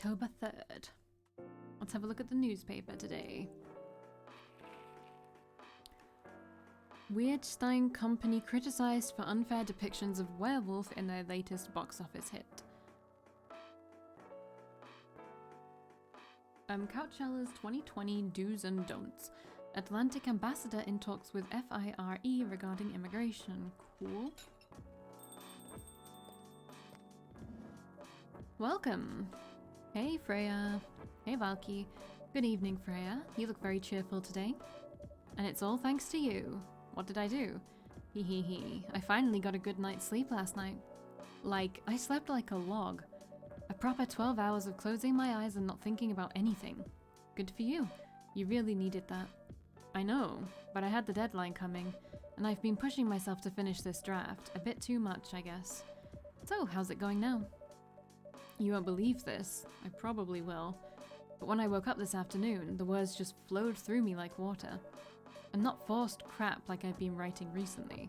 October 3rd. Let's have a look at the newspaper today. Weirdstein Company criticized for unfair depictions of werewolf in their latest box office hit. Couchcella's 2020 Do's and Don'ts. Atlantic ambassador in talks with FIRE regarding immigration. Cool. Welcome. Hey Freya. Hey Valkii. Good evening, Freya. You look very cheerful today. And it's all thanks to you. What did I do? Hee hee hee. I finally got a good night's sleep last night. Like, I slept like a log. A proper 12 hours of closing my eyes and not thinking about anything. Good for you. You really needed that. I know, but I had the deadline coming, and I've been pushing myself to finish this draft. A bit too much, I guess. So, how's it going now? You won't believe this. I probably will. But when I woke up this afternoon, the words just flowed through me like water. And not forced crap like I've been writing recently.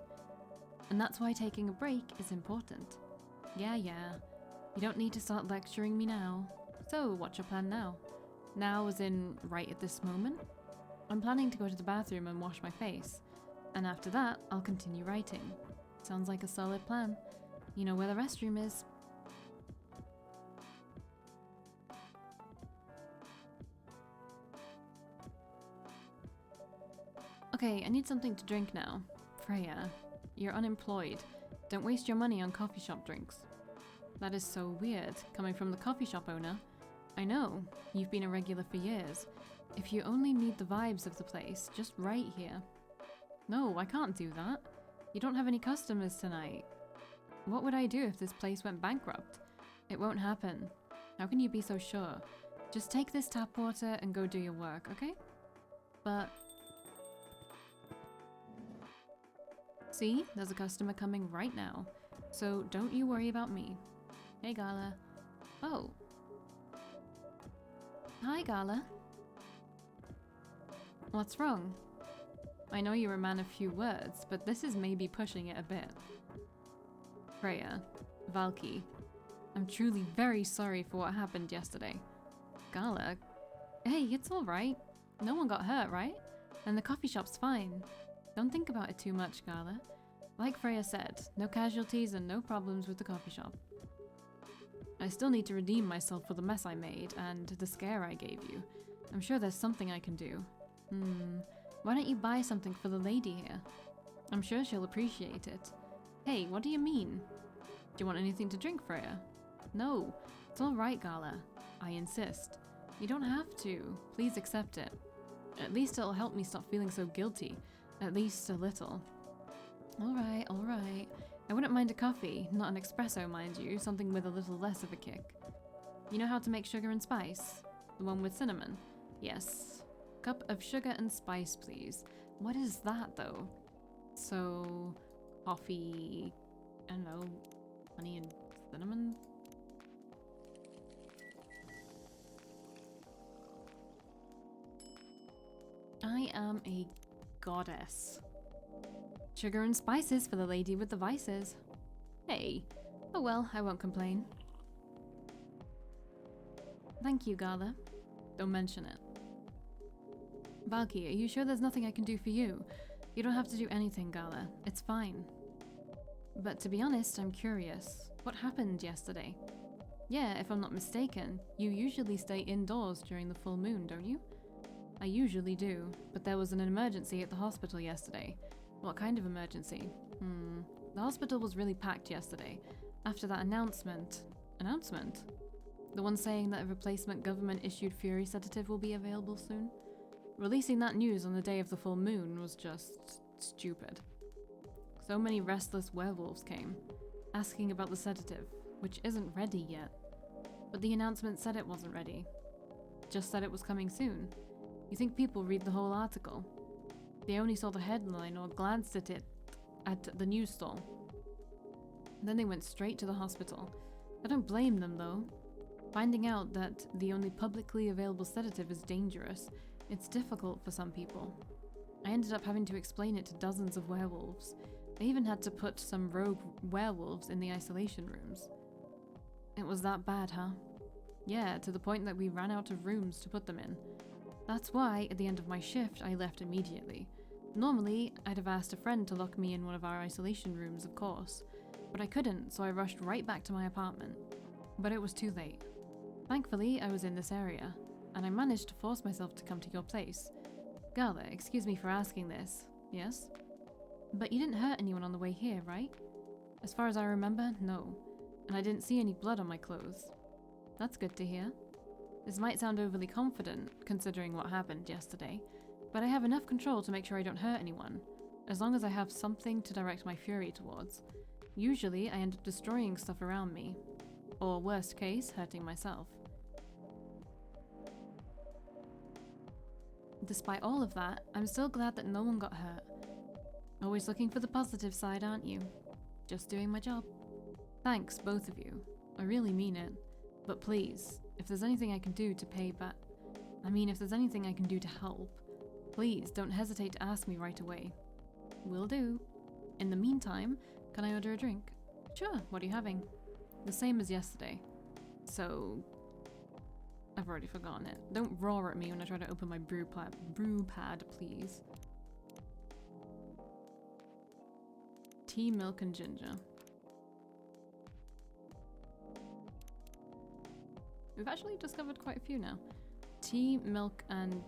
And that's why taking a break is important. Yeah. You don't need to start lecturing me now. So, what's your plan now? Now as in right at this moment? I'm planning to go to the bathroom and wash my face. And after that, I'll continue writing. Sounds like a solid plan. You know where the restroom is. Okay, I need something to drink now. Freya, you're unemployed. Don't waste your money on coffee shop drinks. That is so weird, coming from the coffee shop owner. I know, you've been a regular for years. If you only need the vibes of the place, just write here. No, I can't do that. You don't have any customers tonight. What would I do if this place went bankrupt? It won't happen. How can you be so sure? Just take this tap water and go do your work, okay? But... See, there's a customer coming right now. So don't you worry about me. Hey, Gala. Oh. Hi, Gala. What's wrong? I know you're a man of few words, but this is maybe pushing it a bit. Freya. Valkii. I'm truly very sorry for what happened yesterday. Gala. Hey, it's alright. No one got hurt, right? And the coffee shop's fine. Don't think about it too much, Gala. Like Freya said, no casualties and no problems with the coffee shop. I still need to redeem myself for the mess I made and the scare I gave you. I'm sure there's something I can do. Why don't you buy something for the lady here? I'm sure she'll appreciate it. Hey, what do you mean? Do you want anything to drink, Freya? No, it's alright, Gala. I insist. You don't have to. Please accept it. At least it'll help me stop feeling so guilty. At least a little. Alright. I wouldn't mind a coffee, not an espresso, mind you, something with a little less of a kick. You know how to make sugar and spice? The one with cinnamon? Yes. Cup of sugar and spice, please. What is that, though? So, coffee, I don't know, honey and cinnamon? I am a goddess. Sugar and spices for the lady with the vices. Hey. Oh well, I won't complain. Thank you, Gala. Don't mention it. Valkii, are you sure there's nothing I can do for you? You don't have to do anything, Gala. It's fine. But to be honest, I'm curious. What happened yesterday? Yeah, if I'm not mistaken, you usually stay indoors during the full moon, don't you? I usually do, but there was an emergency at the hospital yesterday. What kind of emergency? The hospital was really packed yesterday, after that announcement. Announcement? The one saying that a replacement government-issued Fury sedative will be available soon? Releasing that news on the day of the full moon was just stupid. So many restless werewolves came, asking about the sedative, which isn't ready yet. But the announcement said it wasn't ready. Just said it was coming soon. You think people read the whole article? They only saw the headline or glanced at it at the news stall. Then they went straight to the hospital. I don't blame them though. Finding out that the only publicly available sedative is dangerous, it's difficult for some people. I ended up having to explain it to dozens of werewolves. They even had to put some rogue werewolves in the isolation rooms. It was that bad, huh? Yeah, to the point that we ran out of rooms to put them in. That's why, at the end of my shift, I left immediately. Normally, I'd have asked a friend to lock me in one of our isolation rooms, of course. But I couldn't, so I rushed right back to my apartment. But it was too late. Thankfully, I was in this area, and I managed to force myself to come to your place. Gala, excuse me for asking this, yes? But you didn't hurt anyone on the way here, right? As far as I remember, no. And I didn't see any blood on my clothes. That's good to hear. This might sound overly confident, considering what happened yesterday, but I have enough control to make sure I don't hurt anyone, as long as I have something to direct my fury towards. Usually, I end up destroying stuff around me, or worst case, hurting myself. Despite all of that, I'm still glad that no one got hurt. Always looking for the positive side, aren't you? Just doing my job. Thanks, both of you. I really mean it. But please, if there's anything I can do to pay back... if there's anything I can do to help, please don't hesitate to ask me right away. Will do. In the meantime, can I order a drink? Sure, what are you having? The same as yesterday. So... I've already forgotten it. Don't roar at me when I try to open my brew pad, please. Tea, milk, and ginger. We've actually discovered quite a few now. Tea, milk, and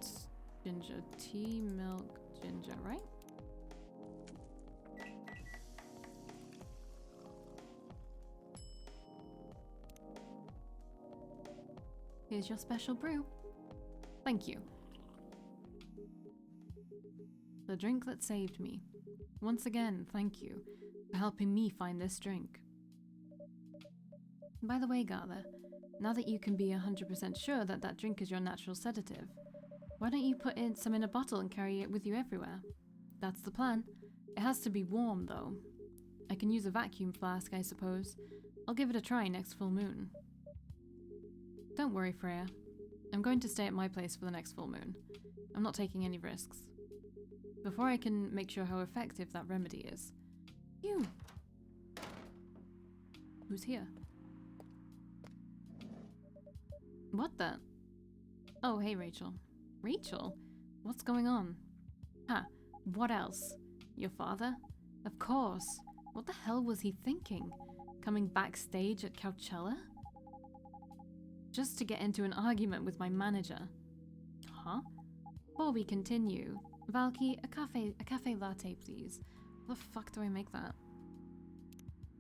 ginger. Tea, milk, ginger, right? Here's your special brew. Thank you. The drink that saved me. Once again, thank you for helping me find this drink. By the way, Gala, now that you can be 100% sure that that drink is your natural sedative, why don't you put some in a bottle and carry it with you everywhere? That's the plan. It has to be warm, though. I can use a vacuum flask, I suppose. I'll give it a try next full moon. Don't worry, Freya. I'm going to stay at my place for the next full moon. I'm not taking any risks. Before I can make sure how effective that remedy is. You! Who's here? What the? Oh, hey, Rachel. Rachel? What's going on? Huh, what else? Your father? Of course. What the hell was he thinking? Coming backstage at Coachella? Just to get into an argument with my manager. Huh? Before we continue, Valkii, a cafe latte, please. How the fuck do I make that?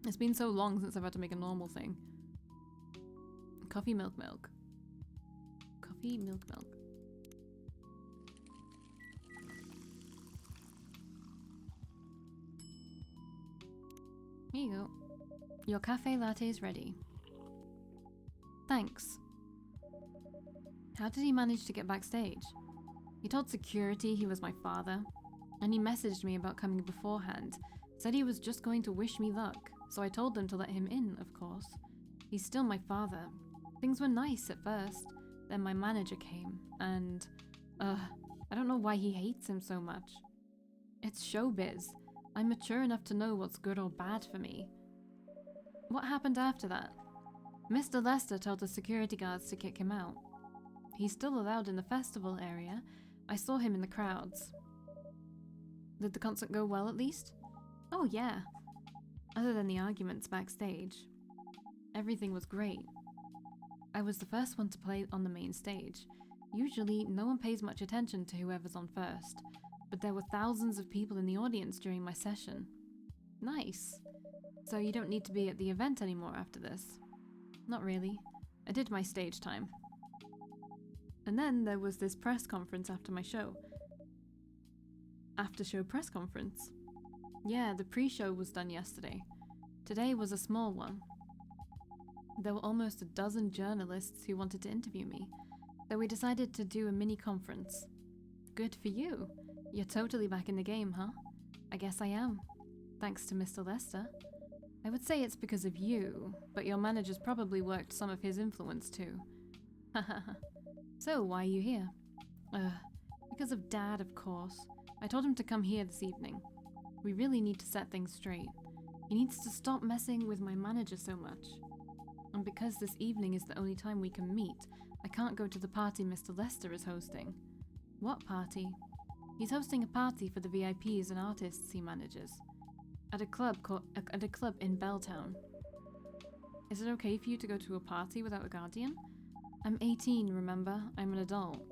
It's been so long since I've had to make a normal thing. Coffee, milk, milk. Coffee, milk, milk. Here you go. Your cafe latte is ready. Thanks. How did he manage to get backstage? He told security he was my father, and he messaged me about coming beforehand, said he was just going to wish me luck, so I told them to let him in, of course. He's still my father. Things were nice at first, then my manager came, and, I don't know why he hates him so much. It's showbiz. I'm mature enough to know what's good or bad for me. What happened after that? Mr. Lester told the security guards to kick him out. He's still allowed in the festival area. I saw him in the crowds. Did the concert go well, at least? Oh, yeah. Other than the arguments backstage. Everything was great. I was the first one to play on the main stage. Usually, no one pays much attention to whoever's on first, but there were thousands of people in the audience during my session. Nice. So you don't need to be at the event anymore after this? Not really. I did my stage time. And then there was this press conference after my show. After-show press conference. Yeah, the pre-show was done yesterday. Today was a small one. There were almost a dozen journalists who wanted to interview me, so we decided to do a mini conference. Good for you. You're totally back in the game, huh? I guess I am. Thanks to Mr. Lester. I would say it's because of you, but your manager's probably worked some of his influence too. Hahaha. So, why are you here? Because of Dad, of course. I told him to come here this evening. We really need to set things straight. He needs to stop messing with my manager so much. And because this evening is the only time we can meet, I can't go to the party Mr. Lester is hosting. What party? He's hosting a party for the VIPs and artists he manages. At a club in Belltown. Is it okay for you to go to a party without a guardian? I'm 18, remember? I'm an adult.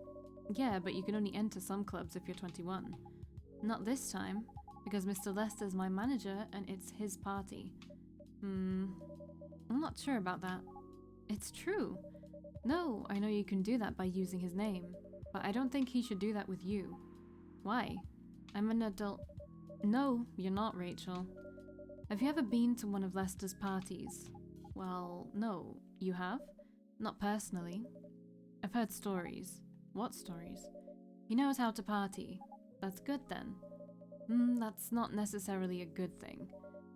Yeah, but you can only enter some clubs if you're 21. Not this time, because Mr. Lester's my manager and it's his party. I'm not sure about that. It's true. No, I know you can do that by using his name, but I don't think he should do that with you. Why? I'm an adult. No, you're not, Rachel. Have you ever been to one of Lester's parties? Well, no. You have? Not personally. I've heard stories. What stories? He knows how to party. That's good then. That's not necessarily a good thing.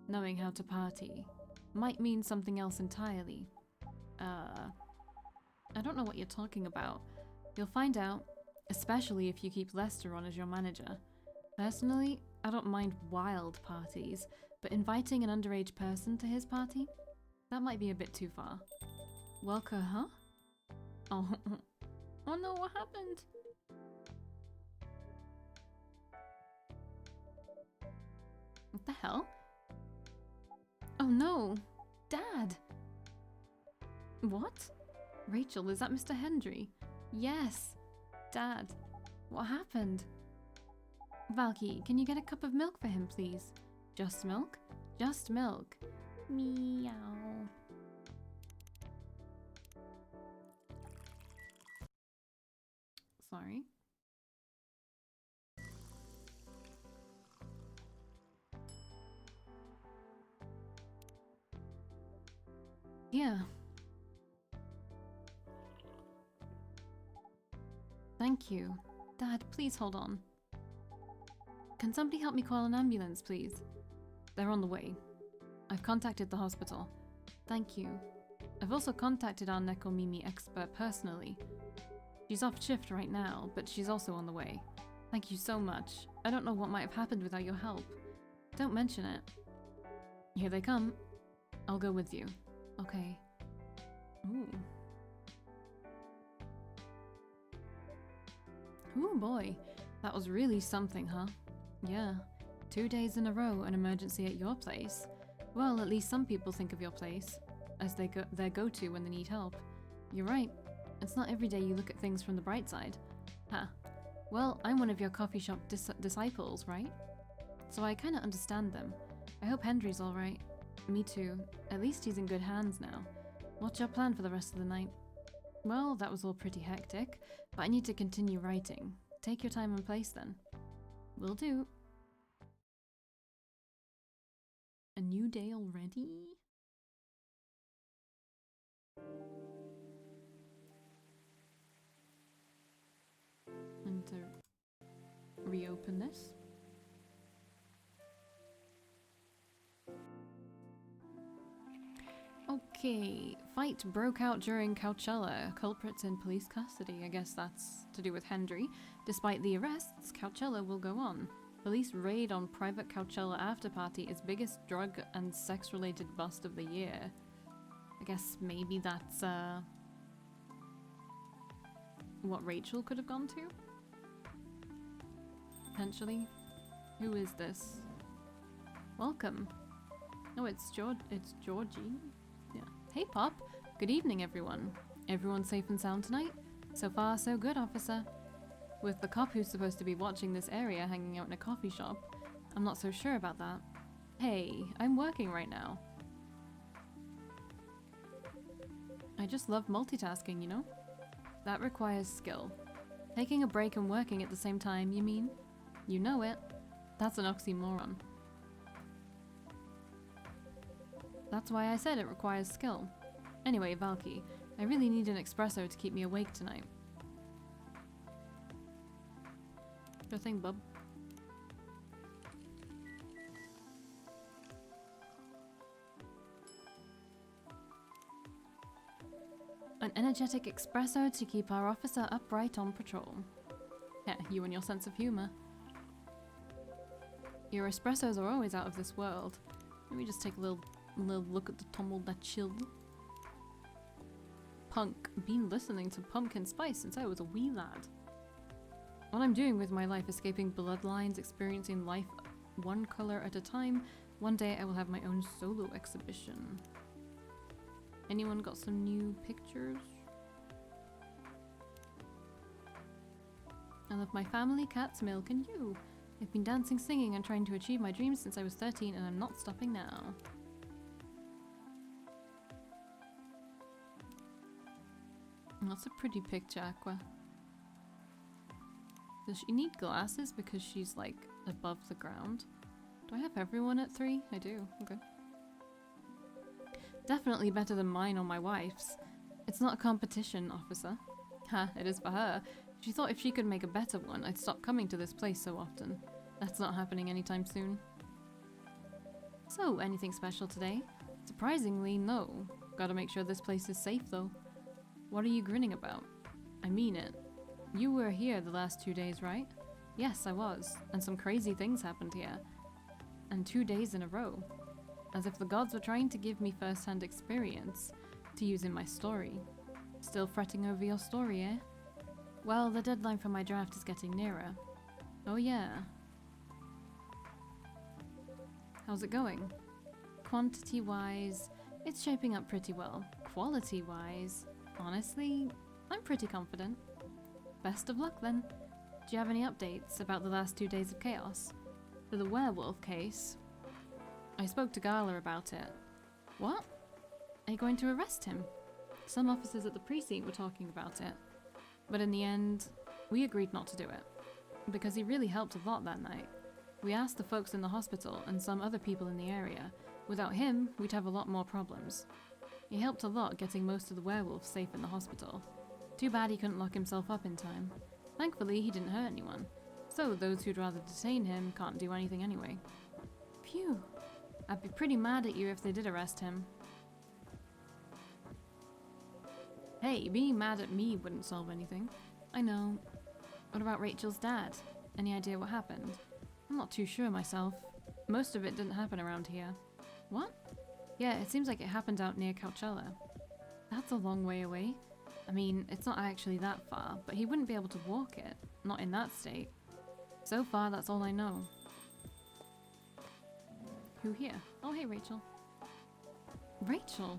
Knowing how to party might mean something else entirely. I don't know what you're talking about. You'll find out, especially if you keep Lester on as your manager. Personally, I don't mind wild parties, but inviting an underage person to his party? That might be a bit too far. Welcome, huh? Oh, oh no, what happened? What the hell? Oh no! Dad! What? Rachel, is that Mr. Hendry? Yes! Dad, what happened? Valkii, can you get a cup of milk for him, please? Just milk? Just milk. Meow. Sorry. Yeah. Thank you. Dad, please hold on. Can somebody help me call an ambulance, please? They're on the way. I've contacted the hospital. Thank you. I've also contacted our Nekomimi expert personally. She's off shift right now, but she's also on the way. Thank you so much. I don't know what might have happened without your help. Don't mention it. Here they come. I'll go with you. Okay. Ooh. Ooh boy, that was really something, huh? Yeah. 2 days in a row, an emergency at your place. Well, at least some people think of your place as their go-to when they need help. You're right. It's not every day you look at things from the bright side. Huh. Well, I'm one of your coffee shop disciples, right? So I kinda understand them. I hope Hendry's alright. Me too. At least he's in good hands now. What's your plan for the rest of the night? Well, that was all pretty hectic, but I need to continue writing. Take your time and place then. Will do. A new day already? And to reopen this. Okay, fight broke out during Coachella. Culprits in police custody. I guess that's to do with Hendry. Despite the arrests, Coachella will go on. Police raid on private Coachella afterparty is biggest drug and sex-related bust of the year. I guess maybe that's what Rachel could have gone to? Potentially. Who is this? Welcome. Oh, it's Georgie. Yeah. Hey, Pop. Good evening, everyone. Everyone safe and sound tonight? So far, so good, officer. With the cop who's supposed to be watching this area hanging out in a coffee shop, I'm not so sure about that. Hey, I'm working right now. I just love multitasking, you know? That requires skill. Taking a break and working at the same time, you mean? You know it. That's an oxymoron. That's why I said it requires skill. Anyway, Valkii, I really need an espresso to keep me awake tonight. Sure thing, bub. An energetic espresso to keep our officer upright on patrol. Yeah, you and your sense of humor. Your espressos are always out of this world. Let me just take a little look at the tumble that chilled. punk. Been listening to Pumpkin Spice since I was a wee lad. What I'm doing with my life, escaping bloodlines, experiencing life one color at a time. One day I will have my own solo exhibition. Anyone got some new pictures? I love my family, cats, milk, and you. I've been dancing, singing, and trying to achieve my dreams since I was 13, and I'm not stopping now. That's a pretty picture, Aqua. Does she need glasses because she's like above the ground? Do I have everyone at 3? I do. Okay. Definitely better than mine or my wife's. It's not a competition, officer. Ha, it is for her. She thought if she could make a better one, I'd stop coming to this place so often. That's not happening anytime soon. So, anything special today? Surprisingly, no. Gotta make sure this place is safe though. What are you grinning about? I mean it. You were here the last 2 days, right? Yes, I was. And some crazy things happened here. And 2 days in a row. As if the gods were trying to give me first-hand experience to use in my story. Still fretting over your story, eh? Well, the deadline for my draft is getting nearer. Oh yeah. How's it going? Quantity-wise, it's shaping up pretty well. Quality-wise, honestly, I'm pretty confident. Best of luck then. Do you have any updates about the last 2 days of chaos? For the werewolf case, I spoke to Gala about it. What? Are you going to arrest him? Some officers at the precinct were talking about it. But in the end, we agreed not to do it. Because he really helped a lot that night. We asked the folks in the hospital and some other people in the area. Without him, we'd have a lot more problems. He helped a lot getting most of the werewolves safe in the hospital. Too bad he couldn't lock himself up in time. Thankfully, he didn't hurt anyone. So those who'd rather detain him can't do anything anyway. Phew. I'd be pretty mad at you if they did arrest him. Hey, being mad at me wouldn't solve anything. I know. What about Rachel's dad? Any idea what happened? I'm not too sure myself. Most of it didn't happen around here. What? Yeah, it seems like it happened out near Coachella. That's a long way away. I mean, it's not actually that far, but he wouldn't be able to walk it. Not in that state. So far, that's all I know. Who here? Oh, hey, Rachel. Rachel?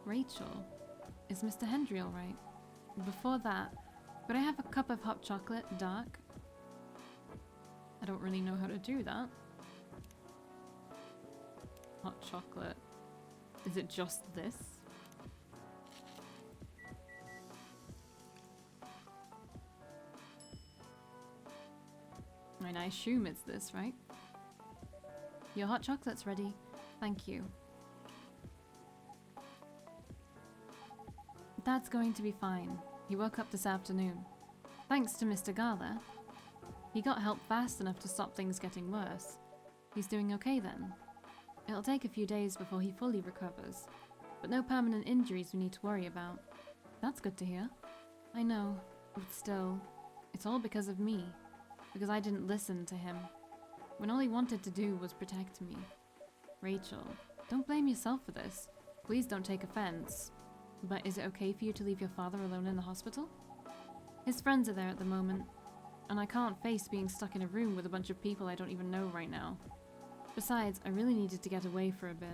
Rachel? Is Mr. Hendry alright? Before that, could I have a cup of hot chocolate, dark? I don't really know how to do that. Hot chocolate. Is it just this? I mean, I assume it's this, right? Your hot chocolate's ready. Thank you. Dad's going to be fine. He woke up this afternoon. Thanks to Mr. Gala. He got help fast enough to stop things getting worse. He's doing okay then. It'll take a few days before he fully recovers, but no permanent injuries we need to worry about. That's good to hear. I know, but still, it's all because of me. Because I didn't listen to him. When all he wanted to do was protect me. Rachel, don't blame yourself for this. Please don't take offense. But is it okay for you to leave your father alone in the hospital? His friends are there at the moment, and I can't face being stuck in a room with a bunch of people I don't even know right now. Besides, I really needed to get away for a bit.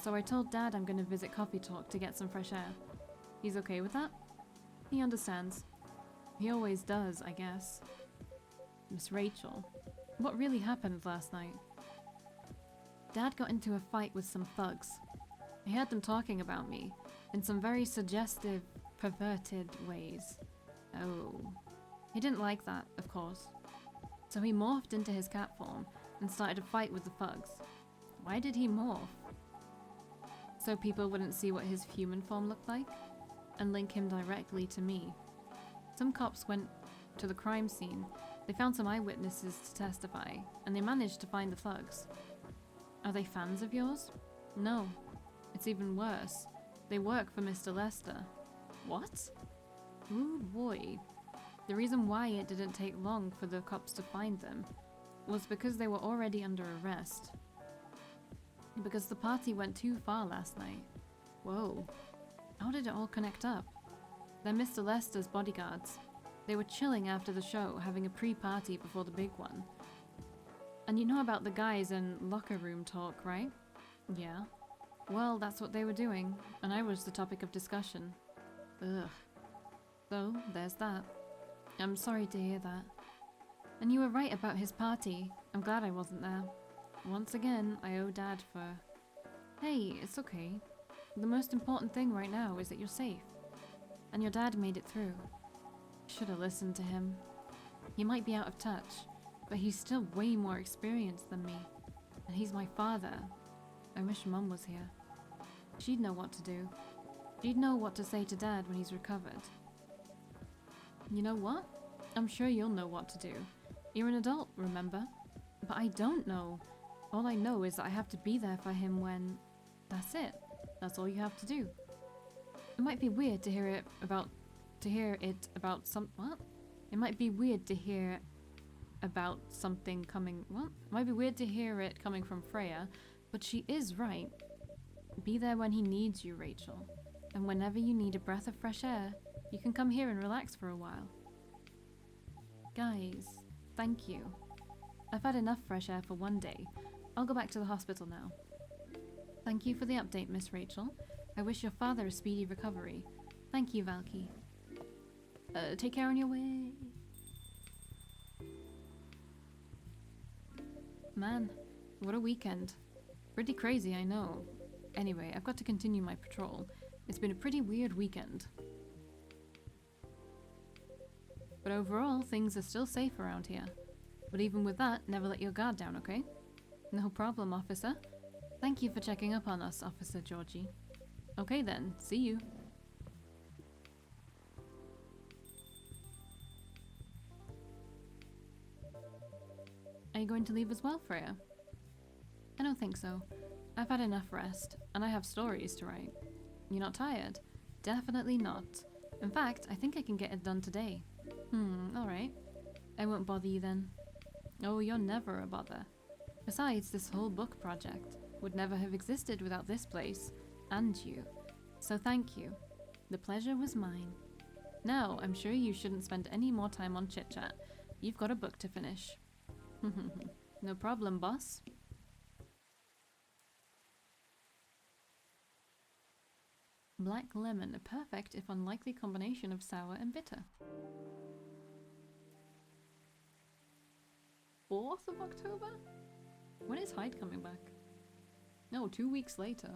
So I told Dad I'm going to visit Coffee Talk to get some fresh air. He's okay with that? He understands. He always does, I guess. Miss Rachel, what really happened last night? Dad got into a fight with some thugs. I heard them talking about me, in some very suggestive, perverted ways. Oh. He didn't like that, of course. So he morphed into his cat form and started a fight with the thugs. Why did he morph? So people wouldn't see what his human form looked like? And link him directly to me. Some cops went to the crime scene. They found some eyewitnesses to testify, and they managed to find the thugs. Are they fans of yours? No. It's even worse. They work for Mr. Lester. What? Ooh boy. The reason why it didn't take long for the cops to find them was because they were already under arrest. Because the party went too far last night. Whoa. How did it all connect up? They're Mr. Lester's bodyguards. They were chilling after the show, having a pre-party before the big one. And you know about the guys in locker room talk, right? Yeah. Well, that's what they were doing, and I was the topic of discussion. Ugh. So, there's that. I'm sorry to hear that. And you were right about his party. I'm glad I wasn't there. Once again, I owe Dad for... Hey, it's okay. The most important thing right now is that you're safe. And your dad made it through. Should have listened to him. He might be out of touch, but he's still way more experienced than me. And he's my father. I wish Mum was here. She'd know what to do. She'd know what to say to Dad when he's recovered. You know what? I'm sure you'll know what to do. You're an adult, remember? But I don't know. All I know is that I have to be there for him when... That's it. That's all you have to do. It might be weird to hear it about some... What? It might be weird to hear about something coming... What? It might be weird to hear it coming from Freya, but she is right. Be there when he needs you, Rachel. And whenever you need a breath of fresh air, you can come here and relax for a while. Guys, thank you. I've had enough fresh air for one day. I'll go back to the hospital now. Thank you for the update, Miss Rachel. I wish your father a speedy recovery. Thank you, Valkii. Take care on your way. Man, what a weekend. Pretty crazy, I know. Anyway, I've got to continue my patrol. It's been a pretty weird weekend. But overall, things are still safe around here. But even with that, never let your guard down, okay? No problem, officer. Thank you for checking up on us, Officer Georgie. Okay then, see you. Are you going to leave as well, Freya? I don't think so. I've had enough rest, and I have stories to write. You're not tired? Definitely not. In fact, I think I can get it done today. Alright. I won't bother you then. Oh, you're never a bother. Besides, this whole book project would never have existed without this place, and you. So thank you. The pleasure was mine. Now, I'm sure you shouldn't spend any more time on chit-chat. You've got a book to finish. No problem, boss. Black lemon, a perfect if unlikely combination of sour and bitter. 4th of October? When is Hyde coming back? No, 2 weeks later.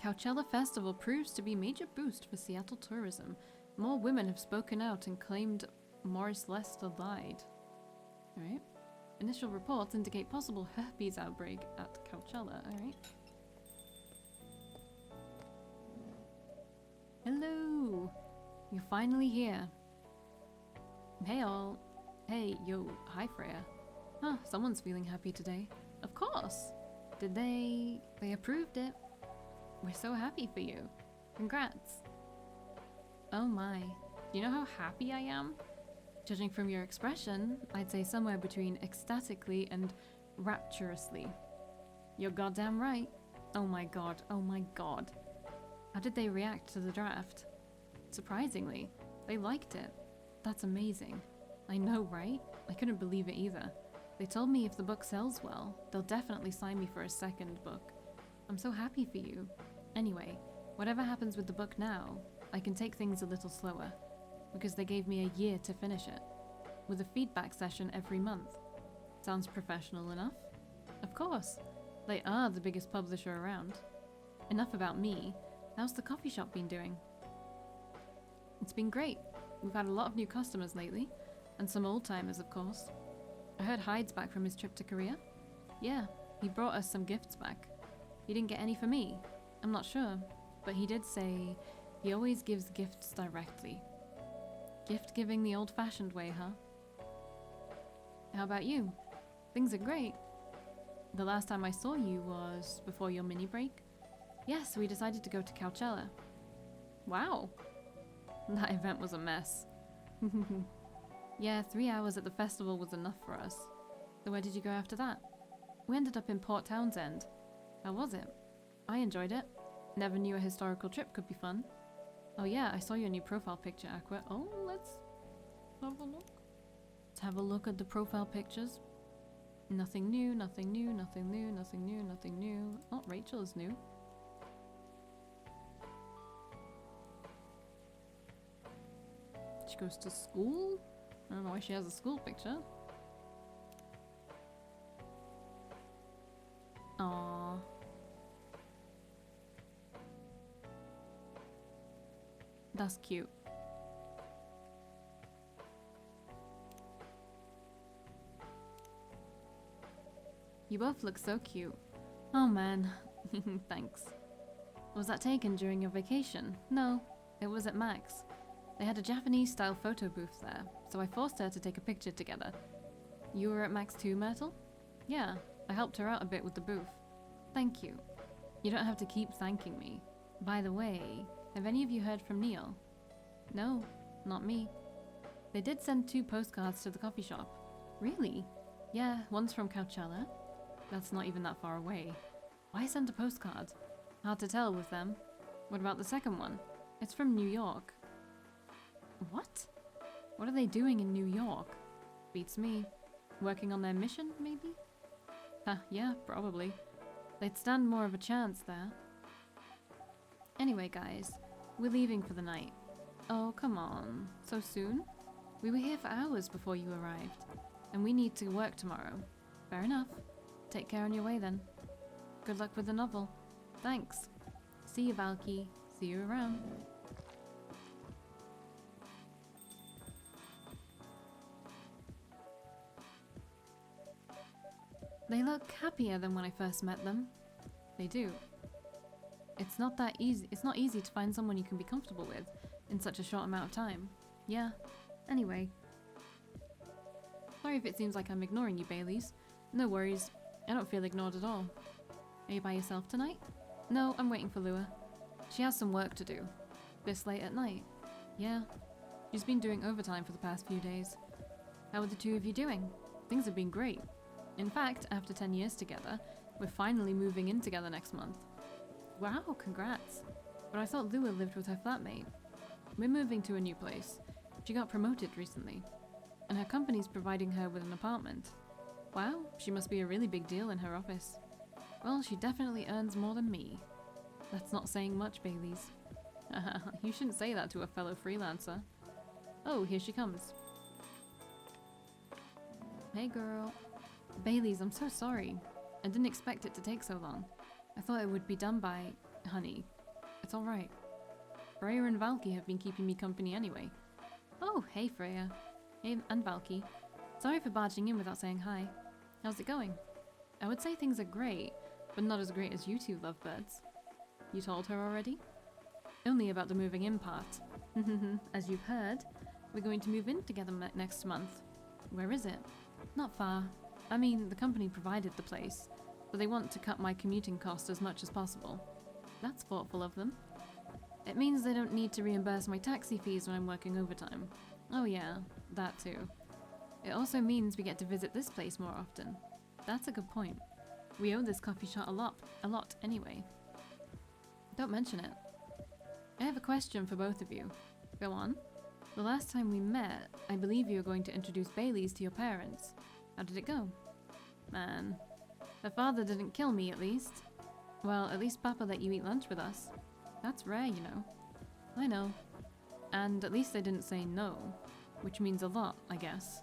Coachella Festival proves to be major boost for Seattle tourism. More women have spoken out and claimed Morris Lester died. Alright. Initial reports indicate possible herpes outbreak at Coachella. Alright. Hello! You're finally here. Hey all. Hey, yo, hi Freya. Huh, someone's feeling happy today. Of course! Did they approved it. We're so happy for you. Congrats. Oh my. Do you know how happy I am? Judging from your expression, I'd say somewhere between ecstatically and rapturously. You're goddamn right. Oh my god, oh my god. How did they react to the draft? Surprisingly, they liked it. That's amazing. I know, right? I couldn't believe it either. They told me if the book sells well, they'll definitely sign me for a second book. I'm so happy for you. Anyway, whatever happens with the book now, I can take things a little slower, because they gave me a year to finish it, with a feedback session every month. Sounds professional enough? Of course. They are the biggest publisher around. Enough about me. How's the coffee shop been doing? It's been great. We've had a lot of new customers lately, and some old-timers, of course. I heard Hyde's back from his trip to Korea. Yeah, he brought us some gifts back. He didn't get any for me. I'm not sure, but he did say he always gives gifts directly. Gift giving the old-fashioned way, huh? How about you? Things are great. The last time I saw you was before your mini break. Yes, we decided to go to Coachella. Wow. That event was a mess. Yeah, 3 hours at the festival was enough for us. So where did you go after that? We ended up in Port Townsend. How was it? I enjoyed it. Never knew a historical trip could be fun. Oh yeah, I saw your new profile picture, Aqua. Oh, let's have a look. Let's have a look at the profile pictures. Nothing new, nothing new, nothing new, nothing new, nothing new. Oh, Rachel is new. She goes to school? I don't know why she has a school picture. Aww. That's cute. You both look so cute. Oh man. Thanks. Was that taken during your vacation? No, it was at Max. They had a Japanese-style photo booth there, so I forced her to take a picture together. You were at Max too, Myrtle? Yeah, I helped her out a bit with the booth. Thank you. You don't have to keep thanking me. By the way, have any of you heard from Neil? No, not me. They did send 2 postcards to the coffee shop. Really? Yeah, one's from Coachella. That's not even that far away. Why send a postcard? Hard to tell with them. What about the second one? It's from New York. What? What are they doing in New York? Beats me. Working on their mission, maybe? Yeah, probably. They'd stand more of a chance there. Anyway, guys, we're leaving for the night. Oh, come on. So soon? We were here for hours before you arrived. And we need to work tomorrow. Fair enough. Take care on your way then. Good luck with the novel. Thanks. See you, Valkii. See you around. They look happier than when I first met them. They do. It's not that easy. It's not easy to find someone you can be comfortable with in such a short amount of time. Yeah. Anyway. Sorry if it seems like I'm ignoring you, Baileys. No worries. I don't feel ignored at all. Are you by yourself tonight? No, I'm waiting for Lua. She has some work to do. This late at night? Yeah. She's been doing overtime for the past few days. How are the two of you doing? Things have been great. In fact, after 10 years together, we're finally moving in together next month. Wow, congrats. But I thought Lua lived with her flatmate. We're moving to a new place. She got promoted recently. And her company's providing her with an apartment. Wow, she must be a really big deal in her office. Well, she definitely earns more than me. That's not saying much, Baileys. You shouldn't say that to a fellow freelancer. Oh, here she comes. Hey girl. Baileys, I'm so sorry. I didn't expect it to take so long. I thought it would be done by... Honey, it's alright. Freya and Valkii have been keeping me company anyway. Oh, hey Freya. Hey, and Valkii. Sorry for barging in without saying hi. How's it going? I would say things are great, but not as great as you two lovebirds. You told her already? Only about the moving in part. As you've heard, we're going to move in together next month. Where is it? Not far. I mean, the company provided the place, but they want to cut my commuting cost as much as possible. That's thoughtful of them. It means they don't need to reimburse my taxi fees when I'm working overtime. Oh yeah, that too. It also means we get to visit this place more often. That's a good point. We owe this coffee shop a lot anyway. Don't mention it. I have a question for both of you. Go on. The last time we met, I believe you were going to introduce Baileys to your parents. How did it go? Man. Her father didn't kill me, at least. Well, at least Papa let you eat lunch with us. That's rare, you know. I know. And at least they didn't say no, which means a lot, I guess.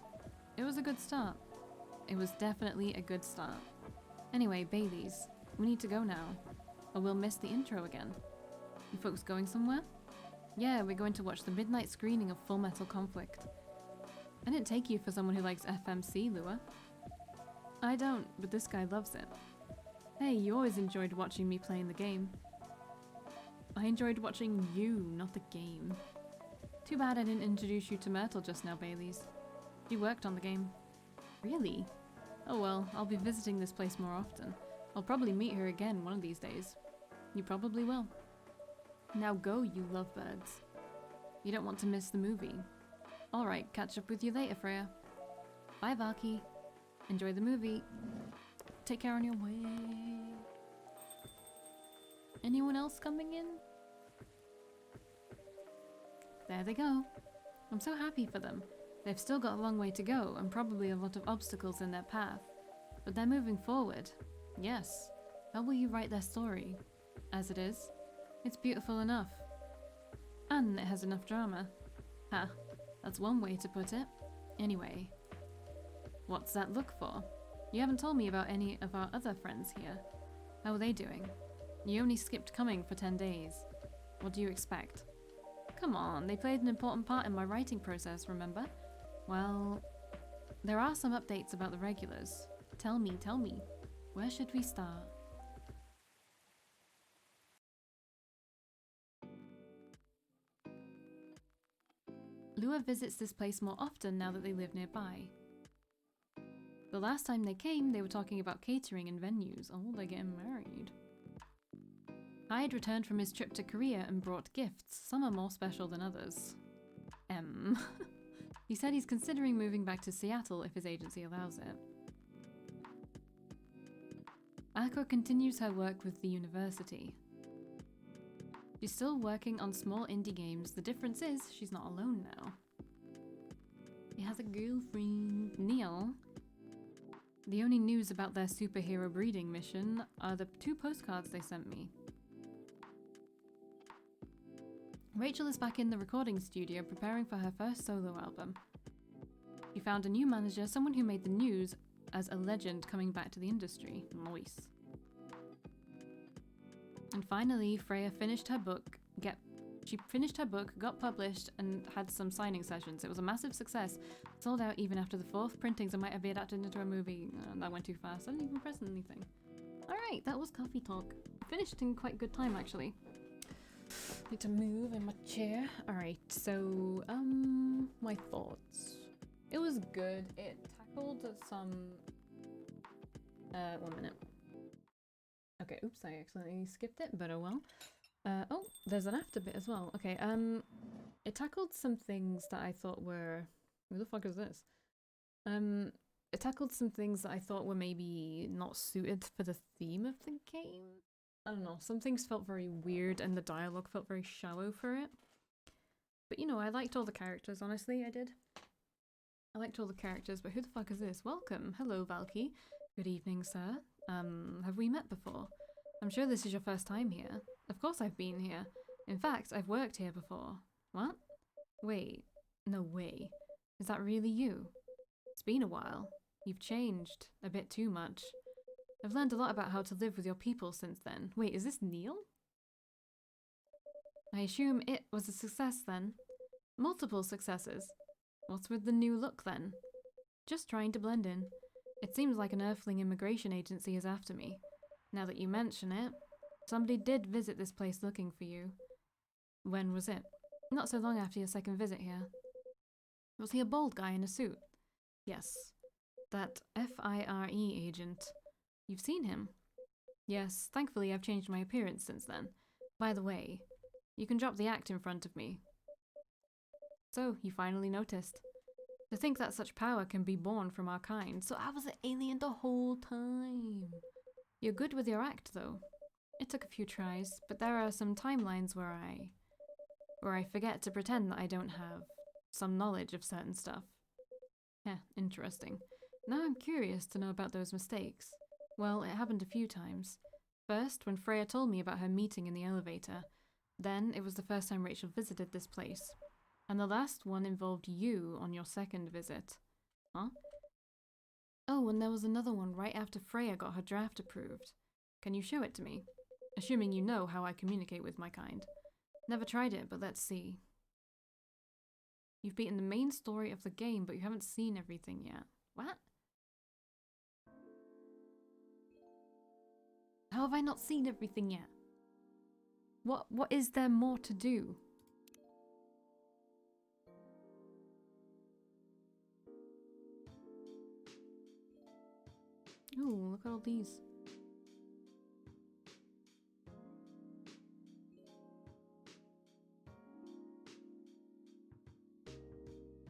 It was a good start. It was definitely a good start. Anyway, Baileys, we need to go now, or we'll miss the intro again. You folks going somewhere? Yeah, we're going to watch the midnight screening of Full Metal Conflict. I didn't take you for someone who likes FMC, Lua. I don't, but this guy loves it. Hey, you always enjoyed watching me playing the game. I enjoyed watching you, not the game. Too bad I didn't introduce you to Myrtle just now, Baileys. She worked on the game. Really? Oh well, I'll be visiting this place more often. I'll probably meet her again one of these days. You probably will. Now go, you lovebirds. You don't want to miss the movie. Alright, catch up with you later, Freya. Bye, Valkii. Enjoy the movie. Take care on your way. Anyone else coming in? There they go. I'm so happy for them. They've still got a long way to go and probably a lot of obstacles in their path. But they're moving forward. Yes. How will you write their story? As it is, it's beautiful enough. And it has enough drama. Ha, that's one way to put it. Anyway, what's that look for? You haven't told me about any of our other friends here. How are they doing? You only skipped coming for 10 days. What do you expect? Come on, they played an important part in my writing process, remember? Well, there are some updates about the regulars. Tell me. Where should we start? Lua visits this place more often now that they live nearby. The last time they came, they were talking about catering and venues. Oh, they're getting married. Hyde returned from his trip to Korea and brought gifts. Some are more special than others. He said he's considering moving back to Seattle if his agency allows it. Ako continues her work with the university. She's still working on small indie games. The difference is she's not alone now. He has a girlfriend. Neil. The only news about their superhero breeding mission are the 2 postcards they sent me. Rachel is back in the recording studio preparing for her first solo album. She found a new manager, someone who made the news as a legend coming back to the industry. Nice. And finally, Freya finished her book. She finished her book, got published, and had some signing sessions. It was a massive success. Sold out even after the 4th printings and might have been adapted into a movie. That went too fast. I didn't even press anything. Alright, that was coffee talk. Finished in quite good time, actually. Need to move in my chair. Alright, so, my thoughts. It was good. It tackled some... 1 minute. Okay, oops, I accidentally skipped it, but oh well. Oh, there's an after bit as well. Okay, it tackled some things that I thought were... Who the fuck is this? It tackled some things that I thought were maybe not suited for the theme of the game. I don't know, some things felt very weird and the dialogue felt very shallow for it. But you know, I liked all the characters, honestly, I did. I liked all the characters, but who the fuck is this? Welcome. Hello, Valkii. Good evening, sir. Have we met before? I'm sure this is your first time here. Of course I've been here. In fact, I've worked here before. What? Wait. No way. Is that really you? It's been a while. You've changed. A bit too much. I've learned a lot about how to live with your people since then. Wait, is this Neil? I assume it was a success then. Multiple successes. What's with the new look then? Just trying to blend in. It seems like an Earthling immigration agency is after me. Now that you mention it, somebody did visit this place looking for you. When was it? Not so long after your second visit here. Was he a bald guy in a suit? Yes. That FIRE agent. You've seen him? Yes, thankfully I've changed my appearance since then. By the way, you can drop the act in front of me. So, you finally noticed. To think that such power can be born from our kind. So I was an alien the whole time. You're good with your act, though. It took a few tries, but there are some timelines where I forget to pretend that I don't have some knowledge of certain stuff. Yeah, interesting. Now I'm curious to know about those mistakes. Well, it happened a few times. First, when Freya told me about her meeting in the elevator. Then, it was the first time Rachel visited this place. And the last one involved you on your second visit. Huh? Oh, and there was another one right after Freya got her draft approved. Can you show it to me? Assuming you know how I communicate with my kind. Never tried it, but let's see. You've beaten the main story of the game, but you haven't seen everything yet. What? How have I not seen everything yet? What is there more to do? Ooh, look at all these.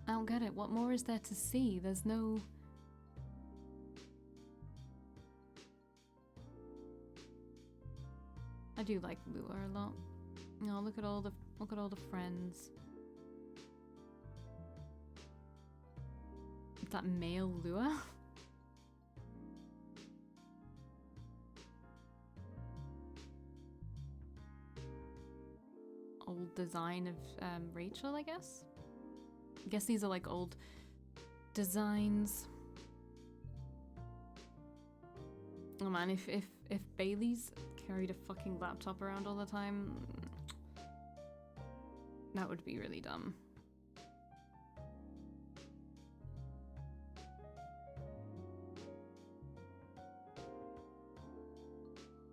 I don't get it. What more is there to see? There's no... I do like Lua a lot. Oh, look at all the friends. Is that male Lua? Old design of Rachel, I guess. I guess these are like old designs. Oh man, if Bailey's carried a fucking laptop around all the time, that would be really dumb.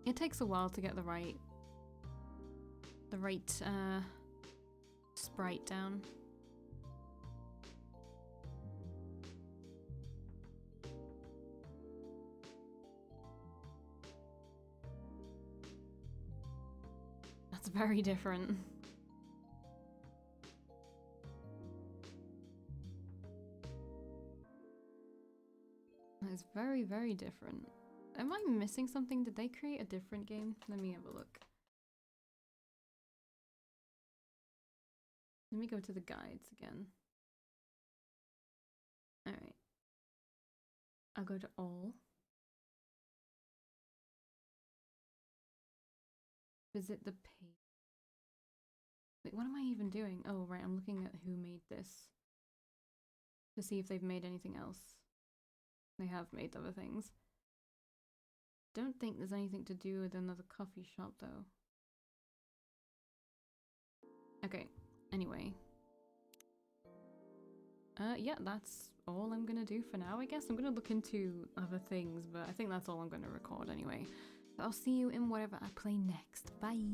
It takes a while to get the right sprite down. That's very different. That is very, very different. Am I missing something? Did they create a different game? Let me have a look. Let me go to the guides again. Alright. I'll go to all. Visit the page. Wait, what am I even doing? Oh, right, I'm looking at who made this. To see if they've made anything else. They have made other things. Don't think there's anything to do with another coffee shop, though. Okay, anyway. Yeah, that's all I'm gonna do for now, I guess. I'm gonna look into other things, but I think that's all I'm gonna record anyway. I'll see you in whatever I play next. Bye!